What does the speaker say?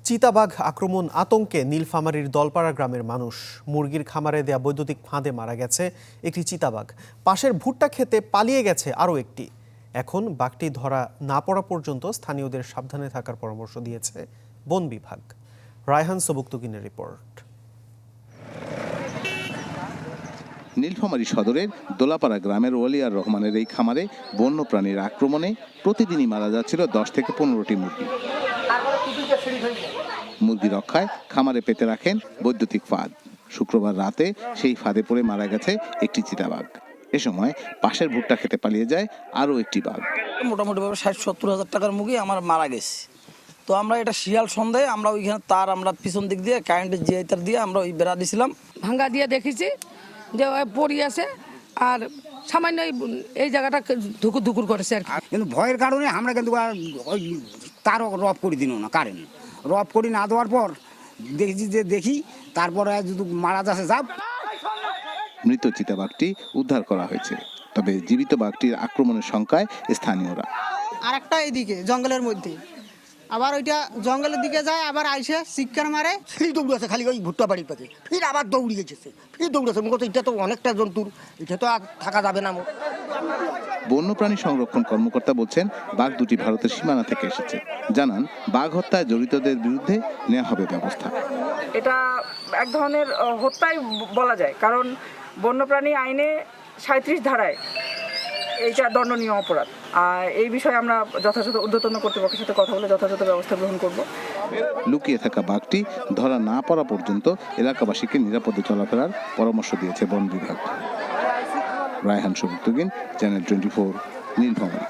চিতাবাঘ আক্রমণ আতঙ্কে নীলফামারীর দলপাড়া গ্রামের মানুষ। মুরগির খামারে দেয়া বৈদ্যুতিক ফাঁদে মারা গেছে একটি চিতাবাঘ। পাশের ভুট্টা খেতে পালিয়ে গেছে আরও একটি। এখন বাঘটি ধরা না পড়া পর্যন্ত স্থানীয়দের সাবধানে থাকার পরামর্শ দিয়েছে বন বিভাগ। রায়হান সবুক্তগিনের রিপোর্ট। নীলফামারী সদরের দোলাপাড়া গ্রামের ওয়ালিয়ার রহমানের এই খামারে বন্যপ্রাণীর আক্রমণে প্রতিদিনই মারা যাচ্ছিল 10 থেকে 15টি মুরগি। মুরগি রক্ষায় খামারে পেতে রাখেন বৈদ্যুতিক ফাঁদ। শুক্রবার রাতে সেই ফাঁদে পড়ে মারা গেছে একটি চিতাবাঘ। এ সময় পাশের ভুট্টা খেতে পালিয়ে যায় আরও একটি বাঘ। মোটামুটি 60-70 হাজার টাকার মুরগি আমার মারা গেছে। তো আমরা এটা শিয়াল সন্ধ্যায় আমরা ওইখানে আমরা পিছন দিক দিয়ে কারেন্টের জিআই তার দিয়ে আমরা ওই বেড়া দিছিলাম, ভাঙ্গা দিয়ে দেখেছি যে পড়ি আছে আর সামান্য এই জায়গাটা ধুকুর ধুকুর করেছে আর কি। কিন্তু ভয়ের কারণে আমরা কিন্তু ওই তারও রফ করে দিল না, কারেন্ট রফ করে না দেওয়ার পর দেখি তারপরে যদি মারা যাচ্ছে যাব। মৃত চিতাবাঘটি উদ্ধার করা হয়েছে, তবে জীবিত বাঘটির আক্রমণের শঙ্কায় স্থানীয়রা। আর একটা এইদিকে জঙ্গলের মধ্যে, আবার ওইটা জঙ্গলের দিকে যায়, আবার আইসে চিৎকার মারে, ফির দৌড়েছে খালি ওই ভুট্টা বাড়ির পাশে, ফির আবার দৌড়িয়েছে, ফির দৌড়েছে। মূলত এটা তো অনেকটা জন্তুর, এটা তো আর থাকা যাবে না। বন্যপ্রাণী সংরক্ষণ কর্মকর্তা বলছেন বাঘ দুটি ভারতের সীমানা থেকে এসেছে। জানান বাঘ হত্যায় জড়িতদের বিরুদ্ধে নেওয়া হবে ব্যবস্থা। এটা এক ধরনের হত্যাই বলা যায়, কারণ বন্যপ্রাণী আইনে 37 ধারায় এইটা দণ্ডনীয় অপরাধ। আর এই বিষয়ে আমরা যথাযথ ঊর্ধ্বতন কর্তৃপক্ষের সাথে কথা বলে যথাযথ ব্যবস্থা গ্রহণ করব। লুকিয়ে থাকা বাঘটি ধরা না পড়া পর্যন্ত এলাকাবাসীকে নিরাপদে চলাফেরার পরামর্শ দিয়েছে বন বিভাগ। রায়হান সবুক্তগিন, চ্যানেল 24, নীলফামারী।